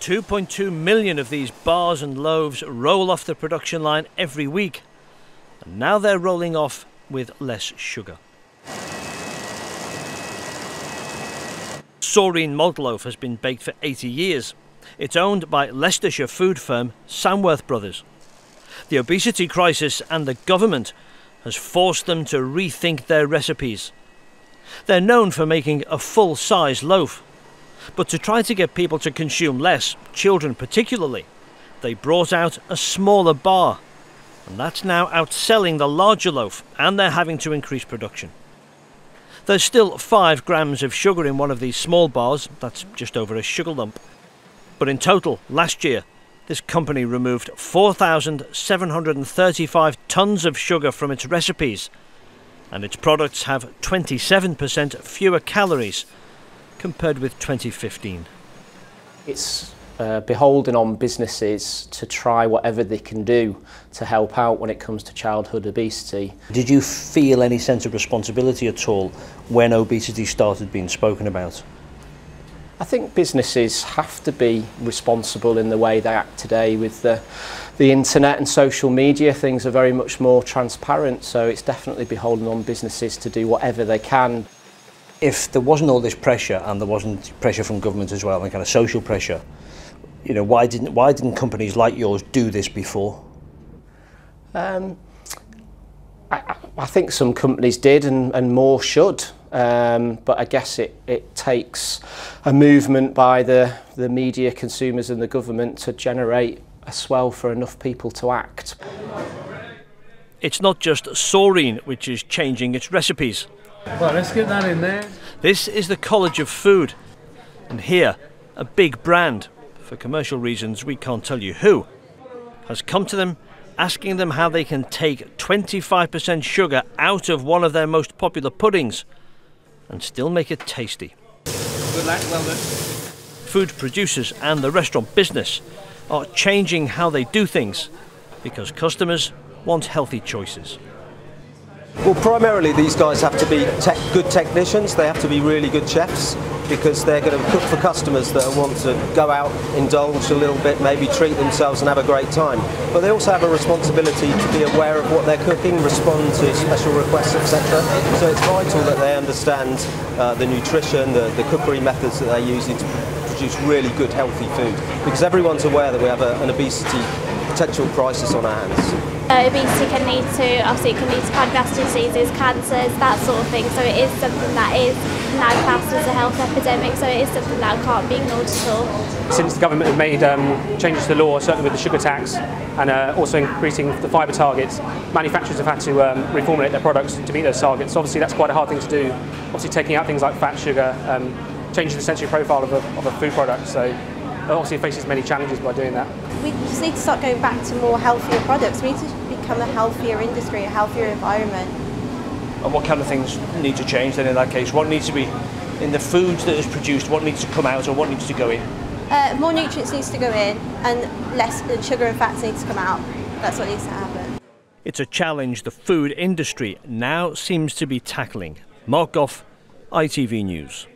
2.2 million of these bars and loaves roll off the production line every week, and now they're rolling off with less sugar. Saurine malt loaf has been baked for 80 years. It's owned by Leicestershire food firm Samworth Brothers. The obesity crisis and the government has forced them to rethink their recipes. They're known for making a full-size loaf, but to try to get people to consume less, children particularly, they brought out a smaller bar, and that's now outselling the larger loaf, and they're having to increase production. There's still 5 grams of sugar in one of these small bars. That's just over a sugar lump. But in total, last year, this company removed 4,735 tonnes of sugar from its recipes, and its products have 27% fewer calories compared with 2015. It's beholden on businesses to try whatever they can do to help out when it comes to childhood obesity. Did you feel any sense of responsibility at all when obesity started being spoken about? I think businesses have to be responsible in the way they act today. With the internet and social media, things are very much more transparent, so it's definitely beholden on businesses to do whatever they can. If there wasn't all this pressure, and there wasn't pressure from government as well, and kind of social pressure, you know, why didn't companies like yours do this before? I think some companies did, and more should. But I guess it takes a movement by the media, consumers and the government to generate a swell for enough people to act. It's not just Saurine which is changing its recipes. Well, let's get that in there. This is the College of Food, and here a big brand, for commercial reasons we can't tell you who, has come to them asking them how they can take 25% sugar out of one of their most popular puddings and still make it tasty. Good luck, well done. Food producers and the restaurant business are changing how they do things because customers want healthy choices. Well, primarily these guys have to be good technicians. They have to be really good chefs because they're going to cook for customers that want to go out, indulge a little bit, maybe treat themselves and have a great time. But they also have a responsibility to be aware of what they're cooking, respond to special requests, etc. So it's vital that they understand the nutrition, the cookery methods that they're using to produce really good, healthy food. Because everyone's aware that we have an obesity potential crisis on our hands. Obesity can lead to cardiovascular diseases, cancers, that sort of thing. So it is something that is now classed as a health epidemic. So it is something that can't be ignored at all. Since the government have made changes to the law, certainly with the sugar tax and also increasing the fibre targets, manufacturers have had to reformulate their products to meet those targets. So obviously that's quite a hard thing to do. Obviously taking out things like fat, sugar, changing the sensory profile of a food product. So obviously it faces many challenges by doing that. We just need to start going back to more healthier products. We need to become a healthier industry, a healthier environment. And what kind of things need to change then in that case? What needs to be in the foods that is produced, what needs to come out or what needs to go in? More nutrients needs to go in and less sugar and fats needs to come out. That's what needs to happen. It's a challenge the food industry now seems to be tackling. Mark Gough, ITV News.